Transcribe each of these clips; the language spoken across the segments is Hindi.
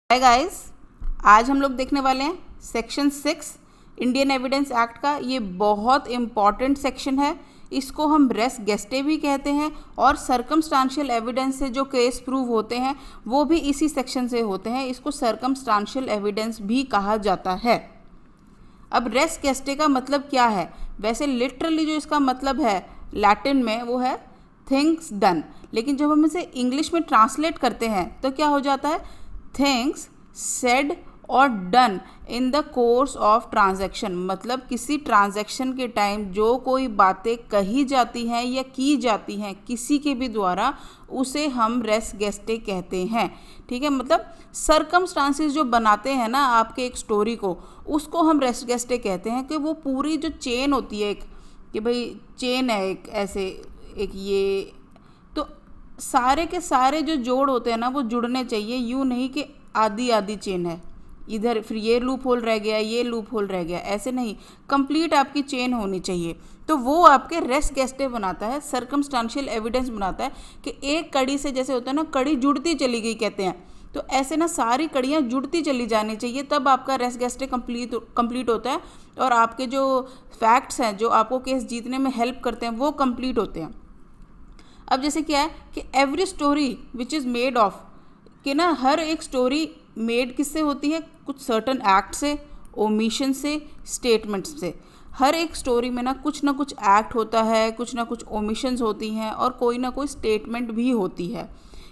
हाय गाइस, आज हम लोग देखने वाले हैं सेक्शन 6 इंडियन एविडेंस एक्ट का। ये बहुत इम्पॉर्टेंट सेक्शन है। इसको हम रेस गेस्टे भी कहते हैं और सर्कमस्टांशियल एविडेंस से जो केस प्रूव होते हैं वो भी इसी सेक्शन से होते हैं। इसको सर्कमस्टांशियल एविडेंस भी कहा जाता है। अब रेस गेस्टे का मतलब क्या है? वैसे लिटरली जो इसका मतलब है लैटिन में वो है थिंग्स डन, लेकिन जब हम इसे इंग्लिश में ट्रांसलेट करते हैं तो क्या हो जाता है? थिंग्स सेड और done in the course of transaction. मतलब किसी ट्रांजैक्शन के टाइम जो कोई बातें कही जाती हैं या की जाती हैं किसी के भी द्वारा, उसे हम रेस गेस्टे कहते हैं। ठीक है, मतलब सर्कमस्टांसेस जो बनाते हैं ना आपके एक स्टोरी को, उसको हम रेस गेस्टे कहते हैं। कि वो पूरी जो चेन होती है एक, कि भाई चेन है एक ऐसे एक ये, तो सारे के सारे जो जोड़ होते हैं ना वो जुड़ने चाहिए। यूँ नहीं कि आधी आधी चेन है, इधर फिर ये लूप होल रह गया, ये लूप होल रह गया, ऐसे नहीं, कंप्लीट आपकी चेन होनी चाहिए। तो वो आपके रेस गेस्टे बनाता है, सर्कमस्टांशियल एविडेंस बनाता है कि एक कड़ी से, जैसे होता है ना कड़ी जुड़ती चली गई कहते हैं, तो ऐसे ना सारी कड़ियाँ जुड़ती चली जानी चाहिए, तब आपका रेस गेस्टे कंप्लीट होता है और आपके जो फैक्ट्स हैं जो आपको केस जीतने में हेल्प करते हैं वो कंप्लीट होते हैं। अब जैसे क्या है कि every story which is made of, कि ना हर एक स्टोरी मेड किससे होती है? कुछ सर्टन एक्ट से, ओमिशन से, स्टेटमेंट्स से। हर एक स्टोरी में ना कुछ एक्ट होता है, कुछ ना कुछ ओमिशंस होती हैं और कोई ना कोई स्टेटमेंट भी होती है।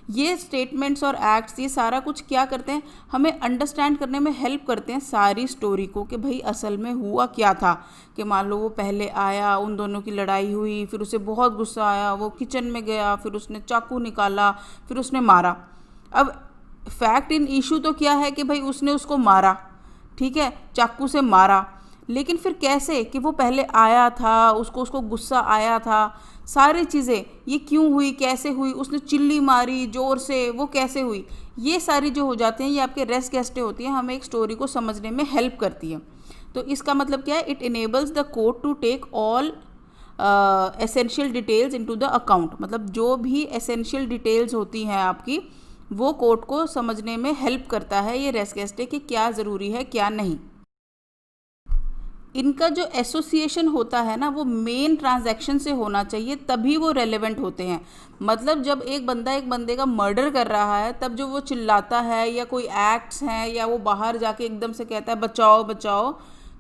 ये स्टेटमेंट्स और एक्ट्स, ये सारा कुछ क्या करते हैं? हमें अंडरस्टैंड करने में हेल्प करते हैं सारी स्टोरी को, कि भाई असल में हुआ क्या था। कि मान लो वो पहले आया, उन दोनों की लड़ाई हुई, फिर उसे बहुत गुस्सा आया, वो किचन में गया, फिर उसने चाकू निकाला, फिर उसने मारा। अब फैक्ट इन इशू तो क्या है कि भाई उसने उसको मारा, ठीक है, चाकू से मारा, लेकिन फिर कैसे? कि वो पहले आया था, उसको गुस्सा आया था, सारी चीज़ें ये क्यों हुई, कैसे हुई, उसने चिल्ली मारी ज़ोर से, वो कैसे हुई, ये सारी जो हो जाते हैं ये आपके रेस गेस्टे होती हैं, हमें एक स्टोरी को समझने में हेल्प करती है। तो इसका मतलब क्या है? It enables the court to take all essential details into the account. मतलब जो भी एसेंशियल डिटेल्स होती हैं आपकी, वो कोर्ट को समझने में हेल्प करता है ये रेस गेस्टे, कि क्या ज़रूरी है क्या नहीं। इनका जो एसोसिएशन होता है ना वो मेन ट्रांजैक्शन से होना चाहिए, तभी वो रेलेवेंट होते हैं। मतलब जब एक बंदा एक बंदे का मर्डर कर रहा है, तब जो वो चिल्लाता है या कोई एक्ट्स हैं या वो बाहर जाके एकदम से कहता है बचाओ बचाओ,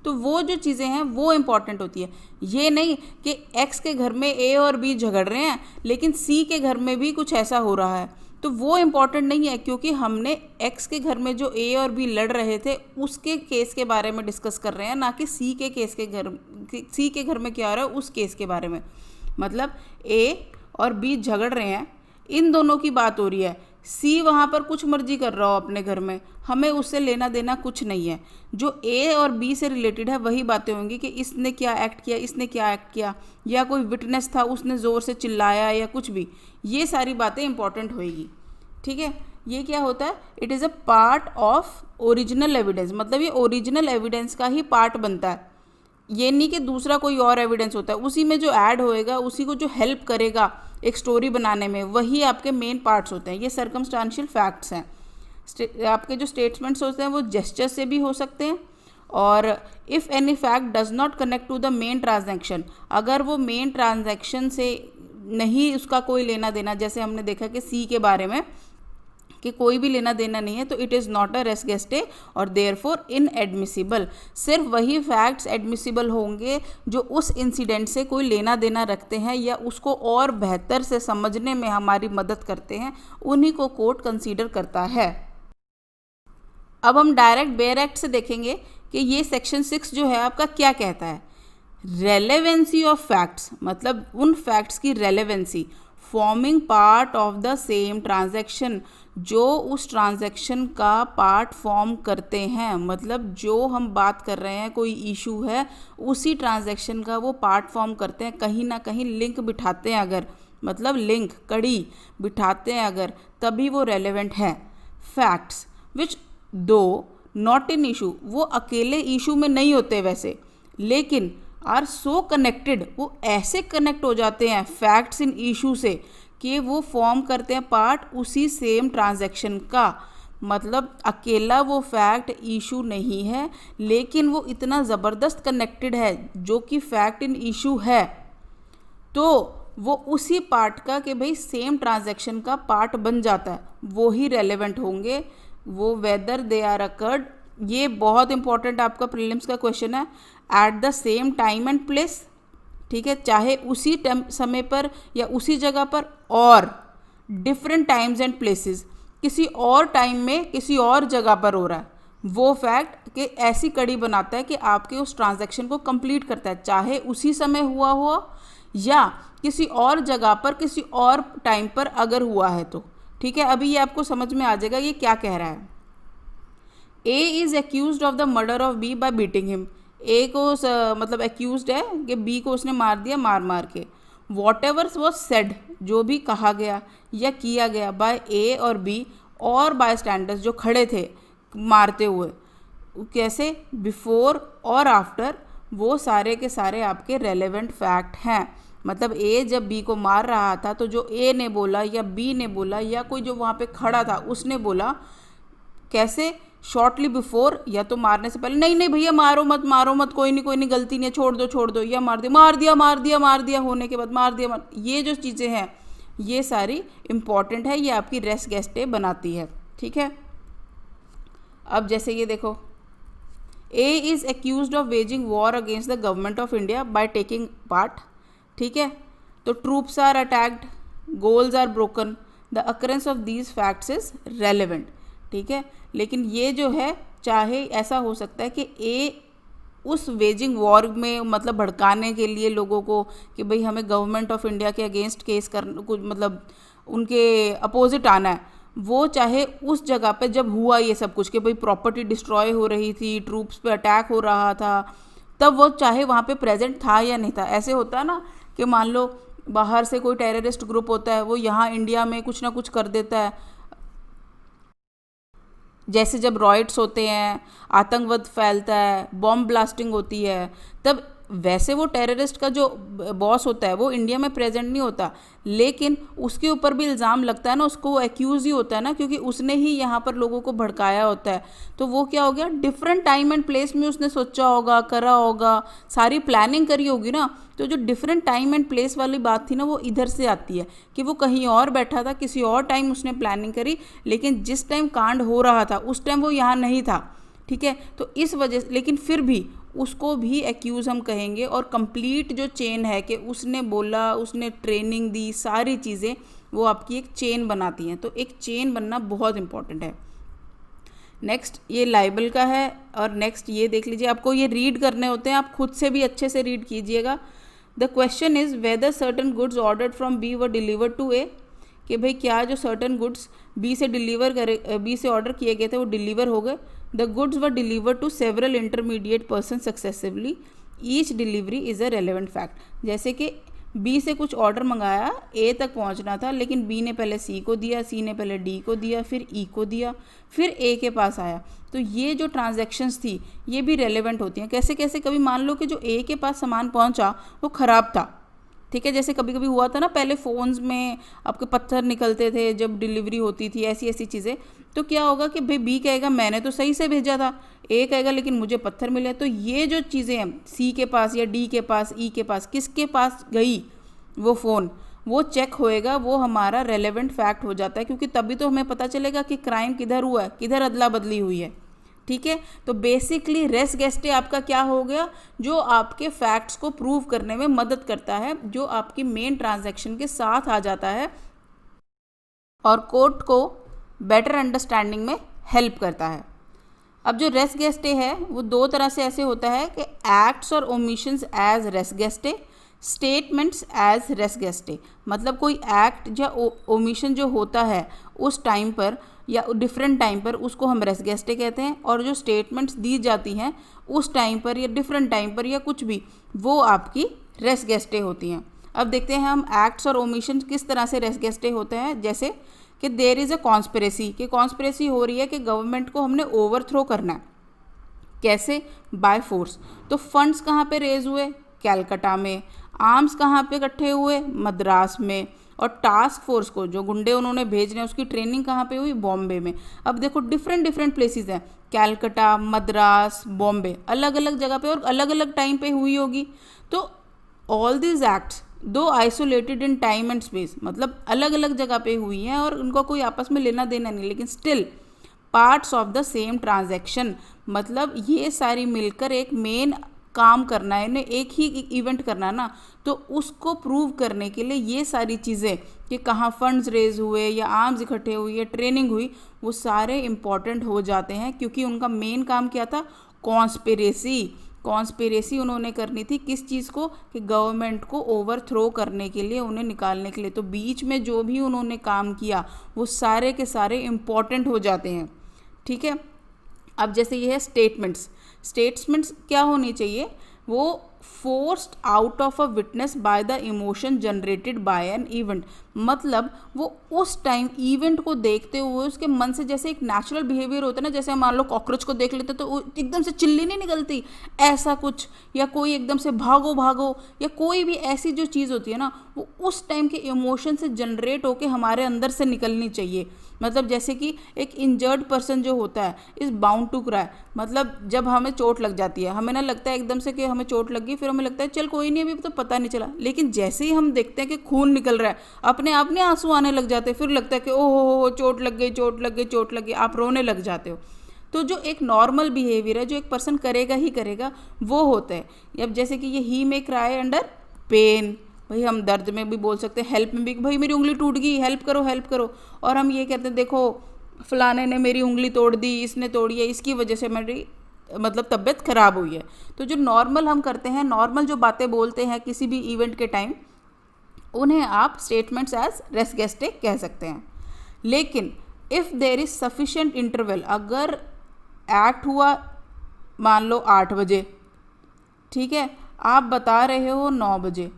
तो वो जो चीज़ें हैं वो इम्पॉर्टेंट होती है। ये नहीं कि एक्स के घर में ए और बी झगड़ रहे हैं लेकिन सी के घर में भी कुछ ऐसा हो रहा है, तो वो इम्पॉर्टेंट नहीं है, क्योंकि हमने एक्स के घर में जो ए और बी लड़ रहे थे उसके केस के बारे में डिस्कस कर रहे हैं, ना कि सी के घर में क्या हो रहा है उस केस के बारे में। मतलब ए और बी झगड़ रहे हैं, इन दोनों की बात हो रही है। सी वहाँ पर कुछ मर्जी कर रहा हो अपने घर में, हमें उससे लेना देना कुछ नहीं है। जो ए और बी से रिलेटेड है वही बातें होंगी कि इसने क्या एक्ट किया, इसने क्या एक्ट किया, या कोई विटनेस था उसने ज़ोर से चिल्लाया या कुछ भी, ये सारी बातें इंपॉर्टेंट होएगी। ठीक है, ये क्या होता है? It is a part of original evidence. मतलब ये ओरिजिनल एविडेंस का ही पार्ट बनता है। ये नहीं कि दूसरा कोई और एविडेंस होता है, उसी में जो ऐड होएगा, उसी को जो हेल्प करेगा एक स्टोरी बनाने में, वही आपके मेन पार्ट्स होते हैं। ये सर्कमस्टांशियल फैक्ट्स हैं। आपके जो स्टेटमेंट्स होते हैं वो जेस्चर से भी हो सकते हैं, और if any fact does not connect to the main transaction, अगर वो मेन ट्रांजैक्शन से नहीं उसका कोई लेना देना, जैसे हमने देखा कि सी के बारे में कि कोई भी लेना देना नहीं है, तो it is not a res gestae और देयरफॉर इनएडमिसिबल। सिर्फ वही फैक्ट्स एडमिसिबल होंगे जो उस इंसिडेंट से कोई लेना देना रखते हैं या उसको और बेहतर से समझने में हमारी मदद करते हैं, उन्हीं को कोर्ट कंसीडर करता है। अब हम डायरेक्ट बेयर एक्ट से देखेंगे कि ये सेक्शन 6 जो है आपका क्या कहता है। रेलेवेंसी ऑफ फैक्ट्स, मतलब उन फैक्ट्स की relevancy forming part of the same transaction, जो उस ट्रांजैक्शन का पार्ट फॉर्म करते हैं। मतलब जो हम बात कर रहे हैं, कोई इशू है, उसी ट्रांजैक्शन का वो पार्ट फॉर्म करते हैं, कहीं ना कहीं लिंक बिठाते हैं अगर, मतलब लिंक कड़ी बिठाते हैं अगर, तभी वो रेलेवेंट है। फैक्ट्स विच दो नॉट इन इशू, वो अकेले इशू में नहीं होते वैसे, लेकिन आर सो कनेक्टेड, वो ऐसे कनेक्ट हो जाते हैं फैक्ट्स इन इशू से कि वो फॉर्म करते हैं पार्ट उसी सेम ट्रांजैक्शन का। मतलब अकेला वो फैक्ट इशू नहीं है, लेकिन वो इतना ज़बरदस्त कनेक्टेड है जो कि फैक्ट इन इशू है, तो वो उसी पार्ट का कि भाई सेम ट्रांजैक्शन का पार्ट बन जाता है, वो ही रेलेवेंट होंगे, वो वेदर दे आर अकर्ड। ये बहुत इंपॉर्टेंट आपका प्रीलिम्स का क्वेश्चन है, at the same time and place, ठीक है, चाहे उसी समय पर या उसी जगह पर, और डिफरेंट टाइम्स एंड प्लेसेस, किसी और टाइम में किसी और जगह पर हो रहा है, वो फैक्ट कि ऐसी कड़ी बनाता है कि आपके उस ट्रांजैक्शन को कंप्लीट करता है, चाहे उसी समय हुआ हो या किसी और जगह पर किसी और टाइम पर अगर हुआ है तो, ठीक है। अभी ये आपको समझ में आ जाएगा ये क्या कह रहा है। A is accuse of the murder of B by beating him. A को मतलब एक्यूज है कि बी को उसने मार दिया मार मार के। वॉट एवर वॉज सेड, जो भी कहा गया या किया गया बाय ए और बी और बाय स्टैंडर्स जो खड़े थे मारते हुए, कैसे, बिफोर और आफ्टर, वो सारे के सारे आपके रेलेवेंट फैक्ट हैं। मतलब ए जब बी को मार रहा था तो जो ए ने बोला या बी ने बोला या कोई जो वहाँ पे खड़ा था उसने बोला, कैसे, शॉर्टली बिफोर, या तो मारने से पहले, नहीं नहीं भैया मारो मत, कोई नहीं गलती नहीं, छोड़ दो, या मार दिया होने के बाद मार दिया, ये जो चीज़ें हैं ये सारी इंपॉर्टेंट है, ये आपकी रेस्ट गेस्टे बनाती है, ठीक है। अब जैसे ये देखो, A is accuse of waging war against the government of India by taking part, ठीक है। तो troops are attacked, goals are broken, the occurrence of these facts is relevant, ठीक है। लेकिन ये जो है, चाहे ऐसा हो सकता है कि ए उस वेजिंग वॉर में मतलब भड़काने के लिए लोगों को कि भाई हमें गवर्नमेंट ऑफ इंडिया के अगेंस्ट केस करना, कुछ मतलब उनके अपोजिट आना है, वो चाहे उस जगह पे जब हुआ ये सब कुछ कि भाई प्रॉपर्टी डिस्ट्रॉय हो रही थी, ट्रूप्स पे अटैक हो रहा था, तब वो चाहे वहाँ पे प्रेजेंट था या नहीं था। ऐसे होता है ना कि मान लो बाहर से कोई टेररिस्ट ग्रुप होता है, वो यहाँ इंडिया में कुछ ना कुछ कर देता है, जैसे जब रॉयट्स होते हैं, आतंकवाद फैलता है, बॉम्ब ब्लास्टिंग होती है, तब वैसे वो टेररिस्ट का जो बॉस होता है वो इंडिया में प्रेजेंट नहीं होता, लेकिन उसके ऊपर भी इल्ज़ाम लगता है ना, उसको वो एक्यूज़ ही होता है ना, क्योंकि उसने ही यहाँ पर लोगों को भड़काया होता है। तो वो क्या हो गया, डिफरेंट टाइम एंड प्लेस में उसने सोचा होगा, करा होगा, सारी प्लानिंग करी होगी ना। तो जो डिफरेंट टाइम एंड प्लेस वाली बात थी ना, वो इधर से आती है कि वो कहीं और बैठा था, किसी और टाइम उसने प्लानिंग करी, लेकिन जिस टाइम कांड हो रहा था उस टाइम वो यहाँ नहीं था, ठीक है। तो इस वजह से, लेकिन फिर भी उसको भी एक्यूज़ हम कहेंगे, और कंप्लीट जो चेन है कि उसने बोला, उसने ट्रेनिंग दी, सारी चीज़ें वो आपकी एक चेन बनाती हैं। तो एक चेन बनना बहुत इंपॉर्टेंट है। नेक्स्ट ये लाइबल का है, और नेक्स्ट ये देख लीजिए, आपको ये रीड करने होते हैं, आप खुद से भी अच्छे से रीड कीजिएगा। The question is whether certain goods ordered from B were delivered to A, कि भाई क्या जो सर्टन गुड्स बी से ऑर्डर किए गए थे वो डिलीवर हो गए। The goods were delivered to several intermediate person successively, each delivery is a relevant fact. जैसे कि बी से कुछ ऑर्डर मंगाया, ए तक पहुंचना था, लेकिन बी ने पहले सी को दिया, सी ने पहले डी को दिया, फिर ई को दिया, फिर ए के पास आया। तो ये जो ट्रांजैक्शंस थी ये भी रेलेवेंट होती हैं। कैसे कैसे, कभी मान लो कि जो ए के पास सामान पहुंचा वो ख़राब था, ठीक है, जैसे कभी कभी हुआ था ना, पहले फ़ोन्स में आपके पत्थर निकलते थे जब डिलीवरी होती थी, ऐसी ऐसी चीज़ें। तो क्या होगा कि भाई बी कहेगा मैंने तो सही से भेजा था, ए कहेगा लेकिन मुझे पत्थर मिले। तो ये जो चीज़ें हैं सी के पास या डी के पास, ई के पास, किसके पास गई वो फ़ोन, वो चेक होएगा, वो हमारा रेलेवेंट फैक्ट हो जाता है, क्योंकि तभी तो हमें पता चलेगा कि क्राइम किधर हुआ है, किधर अदला बदली हुई है, ठीक है। तो बेसिकली रेस गेस्टे आपका क्या हो गया, जो आपके फैक्ट्स को प्रूव करने में मदद करता है, जो आपकी मेन ट्रांजैक्शन के साथ आ जाता है और कोर्ट को बेटर अंडरस्टैंडिंग में हेल्प करता है। अब जो रेस गेस्टे है वो दो तरह से ऐसे होता है कि एक्ट्स और omissions as res gestae, statements as res gestae. मतलब कोई एक्ट या ओमिशन जो होता है उस टाइम पर या डिफरेंट टाइम पर, उसको हम रेस गेस्टे कहते हैं, और जो स्टेटमेंट्स दी जाती हैं उस टाइम पर या डिफरेंट टाइम पर या कुछ भी, वो आपकी रेस गेस्टे होती हैं। अब देखते हैं हम एक्ट्स और ओमिशन किस तरह से रेस गेस्टे होते हैं। जैसे कि देयर इज़ अ कॉन्स्पिरेसी, कि कॉन्स्पिरेसी हो रही है कि गवर्नमेंट को हमने ओवरथ्रो करना है, कैसे, बाय फोर्स। तो फंड्स कहाँ पे रेज हुए, कैलकाटा में। आर्म्स कहाँ पे इकट्ठे हुए, मद्रास में। और टास्क फोर्स को जो गुंडे उन्होंने भेज रहे हैं उसकी ट्रेनिंग कहाँ पे हुई, बॉम्बे में। अब देखो डिफरेंट डिफरेंट प्लेसेस हैं, कैलकटा, मद्रास, बॉम्बे, अलग अलग जगह पे और अलग अलग टाइम पे हुई होगी। तो ऑल दीज एक्ट्स दो isolated in time and space, मतलब अलग अलग जगह पे हुई हैं और उनका कोई आपस में लेना देना नहीं, लेकिन still parts of the same transaction, मतलब ये सारी मिलकर एक मेन काम करना है, इन्हें एक ही इवेंट करना ना। तो उसको प्रूव करने के लिए ये सारी चीज़ें कि कहाँ फंड्स रेज हुए या आर्म्स इकट्ठे हुई या ट्रेनिंग हुई, वो सारे इम्पॉर्टेंट हो जाते हैं, क्योंकि उनका मेन काम क्या था, कॉन्स्पिरेसी उन्होंने करनी थी। किस चीज़ को, कि गवर्नमेंट को ओवरथ्रो करने के लिए, उन्हें निकालने के लिए। तो बीच में जो भी उन्होंने काम किया वो सारे के सारे इम्पॉर्टेंट हो जाते हैं, ठीक है। अब जैसे ये है स्टेटमेंट्स क्या होनी चाहिए, वो forced out of a witness by the emotion generated by an event, मतलब वो उस टाइम इवेंट को देखते हुए उसके मन से, जैसे एक नेचुरल बिहेवियर होता है ना, जैसे मान लो कॉकरोच को देख लेते तो एकदम से चिल्ली नहीं निकलती, ऐसा कुछ, या कोई एकदम से भागो भागो, या कोई भी ऐसी जो चीज़ होती है ना, वो उस टाइम के इमोशन से जनरेट होके हमारे अंदर से निकलनी चाहिए। मतलब जैसे कि एक इंजर्ड पर्सन जो होता है इज़ बाउंड टू क्राई, मतलब जब हमें चोट लग जाती है, हमें ना लगता है एकदम से कि हमें चोट लग गई, फिर हमें लगता है चल कोई नहीं अभी तो पता नहीं चला, लेकिन जैसे ही हम देखते हैं कि खून निकल रहा है, अपने आप नहीं आंसू आने लग जाते, फिर लगता है कि ओहो चोट लग गई, चोट लग गई, चोट लग गई, आप रोने लग जाते हो। तो जो एक नॉर्मल बिहेवियर है, जो एक पर्सन करेगा ही करेगा, वो होता है। अब जैसे कि ये ही मे क्राई अंडर पेन, भाई हम दर्द में भी बोल सकते हैं, हेल्प में भी, भाई मेरी उंगली टूट गई, हेल्प करो हेल्प करो। और हम ये कहते हैं देखो फलाने ने मेरी उंगली तोड़ दी, इसने तोड़ी है, इसकी वजह से मेरी मतलब तबीयत खराब हुई है। तो जो नॉर्मल हम करते हैं, नॉर्मल जो बातें बोलते हैं किसी भी इवेंट के टाइम, उन्हें आप स्टेटमेंट्स एज रेस गेस्टे कह सकते हैं। लेकिन if there is sufficient interval, अगर एक्ट हुआ मान लो 8 बजे, ठीक है, आप बता रहे हो 9 बजे,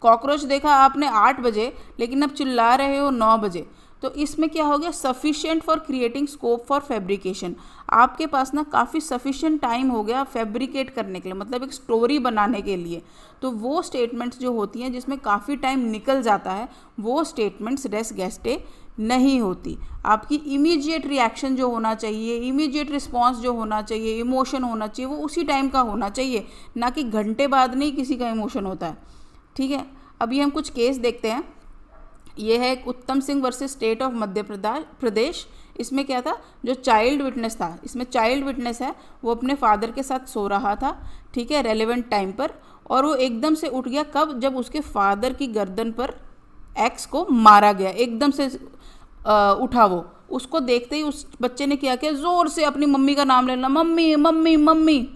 कॉकरोच देखा आपने 8 बजे, लेकिन अब चिल्ला रहे हो 9 बजे, तो इसमें क्या हो गया, sufficient for creating scope for fabrication. आपके पास ना काफ़ी सफिशिएंट टाइम हो गया फैब्रिकेट करने के लिए, मतलब एक स्टोरी बनाने के लिए। तो वो स्टेटमेंट्स जो होती हैं जिसमें काफ़ी टाइम निकल जाता है, वो स्टेटमेंट्स रेस गेस्टे नहीं होती। आपकी इमीडिएट रिएक्शन जो होना चाहिए, इमीडिएट रिस्पॉन्स जो होना चाहिए, इमोशन होना चाहिए, वो उसी टाइम का होना चाहिए, ना कि घंटे बाद नहीं किसी का इमोशन होता है, ठीक है। अभी हम कुछ केस देखते हैं। ये है उत्तम Singh versus state of Madhya Pradesh. इसमें क्या था, जो चाइल्ड विटनेस था, इसमें चाइल्ड विटनेस है, वो अपने फादर के साथ सो रहा था, ठीक है, रेलेवेंट टाइम पर, और वो एकदम से उठ गया कब, जब उसके फादर की गर्दन पर एक्स को मारा गया, एकदम से उठा वो। उसको देखते ही उस बच्चे ने क्या किया, ज़ोर से अपनी मम्मी का नाम लेना, मम्मी मम्मी मम्मी,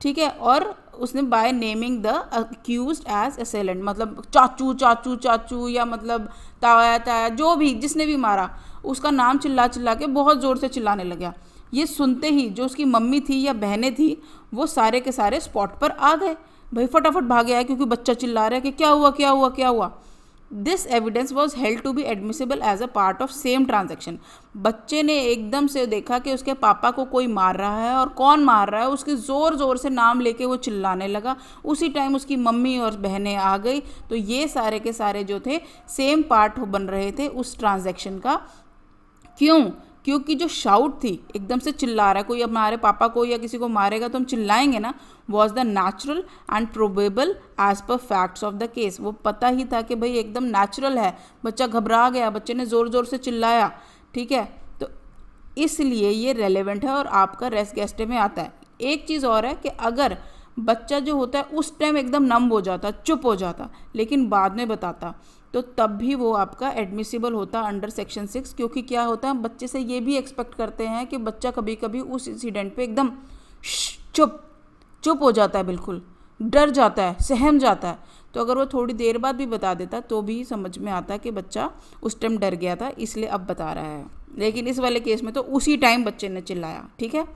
ठीक है, और उसने by naming the accused as assailant, मतलब चाचू चाचू चाचू, या मतलब ताया ताया, जो भी जिसने भी मारा उसका नाम चिल्ला चिल्ला के बहुत ज़ोर से चिल्लाने लगा। ये सुनते ही जो उसकी मम्मी थी या बहनें थी, वो सारे के सारे स्पॉट पर आ गए, भाई फटाफट भागे आए, क्योंकि बच्चा चिल्ला रहा है कि क्या हुआ क्या हुआ क्या हुआ। This evidence was held to be admissible as a part of same transaction. बच्चे ने एकदम से देखा कि उसके पापा को कोई मार रहा है, और कौन मार रहा है, उसके ज़ोर ज़ोर से नाम लेके वो चिल्लाने लगा। उसी टाइम उसकी मम्मी और बहनें आ गई। तो ये सारे के सारे जो थे सेम पार्ट बन रहे थे उस ट्रांजेक्शन का। क्यों? क्योंकि जो शाउट थी, एकदम से चिल्ला रहा है, कोई हमारे पापा को या किसी को मारेगा तो हम चिल्लाएंगे ना, was the natural and probable as per facts of the case. वो पता ही था कि भाई एकदम नेचुरल है, बच्चा घबरा गया, बच्चे ने ज़ोर ज़ोर से चिल्लाया, ठीक है, तो इसलिए ये रेलेवेंट है और आपका रेस गेस्टे में आता है। एक चीज़ और है कि अगर बच्चा जो होता है उस टाइम एकदम नम हो जाता, चुप हो जाता, लेकिन बाद में बताता, तो तब भी वो आपका एडमिसिबल होता अंडर सेक्शन 6। क्योंकि क्या होता है, बच्चे से ये भी एक्सपेक्ट करते हैं कि बच्चा कभी कभी उस इंसिडेंट पे एकदम चुप हो जाता है, बिल्कुल डर जाता है, सहम जाता है। तो अगर वो थोड़ी देर बाद भी बता देता तो भी समझ में आता कि बच्चा उस टाइम डर गया था, इसलिए अब बता रहा है। लेकिन इस वाले केस में तो उसी टाइम बच्चे ने चिल्लाया, ठीक है।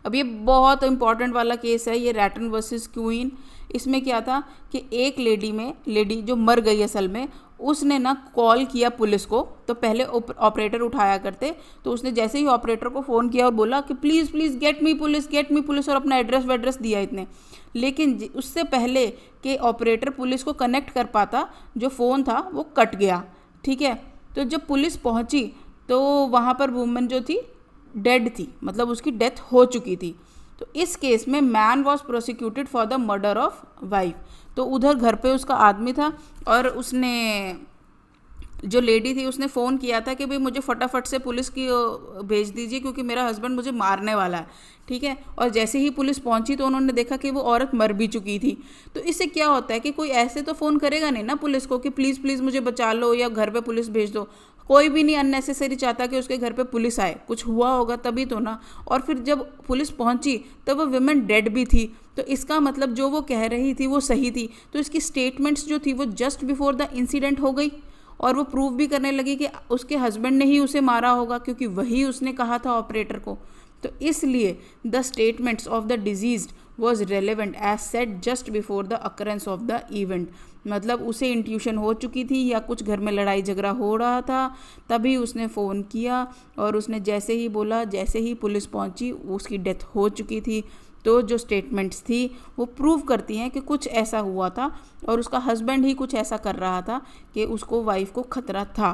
अब ये बहुत इंपॉर्टेंट वाला केस है, ये रैटन वर्सेस क्वीन। इसमें क्या था कि एक लेडी जो मर गई असल में, उसने ना कॉल किया पुलिस को। तो पहले ऑपरेटर उठाया करते, तो उसने जैसे ही ऑपरेटर को फ़ोन किया और बोला कि please please get me police, और अपना एड्रेस दिया इतने। लेकिन उससे पहले कि ऑपरेटर पुलिस को कनेक्ट कर पाता, जो फ़ोन था वो कट गया। ठीक है, तो जब पुलिस पहुंची तो वहाँ पर वुमन जो थी डेड थी, मतलब उसकी डेथ हो चुकी थी। तो इस केस में man was prosecuted for the murder of wife. तो उधर घर पे उसका आदमी था और उसने, जो लेडी थी उसने फ़ोन किया था कि भाई मुझे फटाफट से पुलिस की भेज दीजिए क्योंकि मेरा हस्बैंड मुझे मारने वाला है। ठीक है, और जैसे ही पुलिस पहुंची तो उन्होंने देखा कि वो औरत मर भी चुकी थी। तो इससे क्या होता है कि कोई ऐसे तो फ़ोन करेगा नहीं ना पुलिस को कि प्लीज़ प्लीज़ मुझे बचा लो या घर पे पुलिस भेज दो। कोई भी नहीं अननेसेसरी चाहता कि उसके घर पे पुलिस आए, कुछ हुआ होगा तभी तो ना। और फिर जब पुलिस पहुंची तब वो विमेन डेड भी थी। तो इसका मतलब जो वो कह रही थी वो सही थी। तो इसकी स्टेटमेंट्स जो थी वो जस्ट बिफोर द इंसिडेंट हो गई और वो प्रूव भी करने लगी कि उसके हस्बैंड ने ही उसे मारा होगा क्योंकि वही उसने कहा था ऑपरेटर को। तो इसलिए the statements of the deceased was relevant as set just before the occurrence of the event. मतलब उसे इंट्यूशन हो चुकी थी या कुछ घर में लड़ाई झगड़ा हो रहा था, तभी उसने फ़ोन किया और उसने जैसे ही बोला, जैसे ही पुलिस पहुंची उसकी डेथ हो चुकी थी। तो जो स्टेटमेंट्स थी वो प्रूव करती हैं कि कुछ ऐसा हुआ था और उसका हस्बैंड ही कुछ ऐसा कर रहा था कि उसको वाइफ को खतरा था।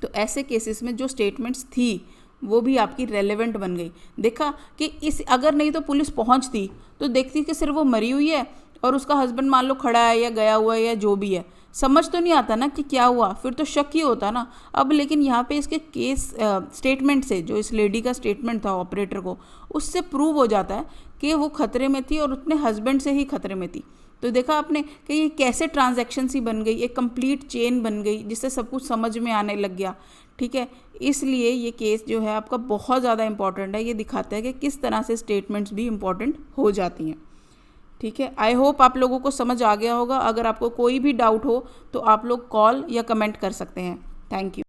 तो ऐसे केसेस में जो स्टेटमेंट्स थी वो भी आपकी रेलेवेंट बन गई। देखा कि इस अगर नहीं तो पुलिस पहुंचती तो देखती कि सिर्फ वो मरी हुई है और उसका हस्बैंड मान लो खड़ा है या गया हुआ है या जो भी है, समझ तो नहीं आता ना कि क्या हुआ, फिर तो शक ही होता ना। अब लेकिन यहाँ पे इसके केस स्टेटमेंट से, जो इस लेडी का स्टेटमेंट था ऑपरेटर को, उससे प्रूव हो जाता है कि वो खतरे में थी और अपने हस्बैंड से ही खतरे में थी। तो देखा आपने कि ये कैसे ट्रांजैक्शन सी बन गई, एक कंप्लीट चेन बन गई जिससे सब कुछ समझ में आने लग गया। ठीक है, इसलिए ये केस जो है आपका बहुत ज़्यादा इंपॉर्टेंट है। ये दिखाता है कि किस तरह से स्टेटमेंट्स भी इंपॉर्टेंट हो जाती हैं। ठीक है, आई होप आप लोगों को समझ आ गया होगा। अगर आपको कोई भी डाउट हो तो आप लोग कॉल या कमेंट कर सकते हैं। Thank you.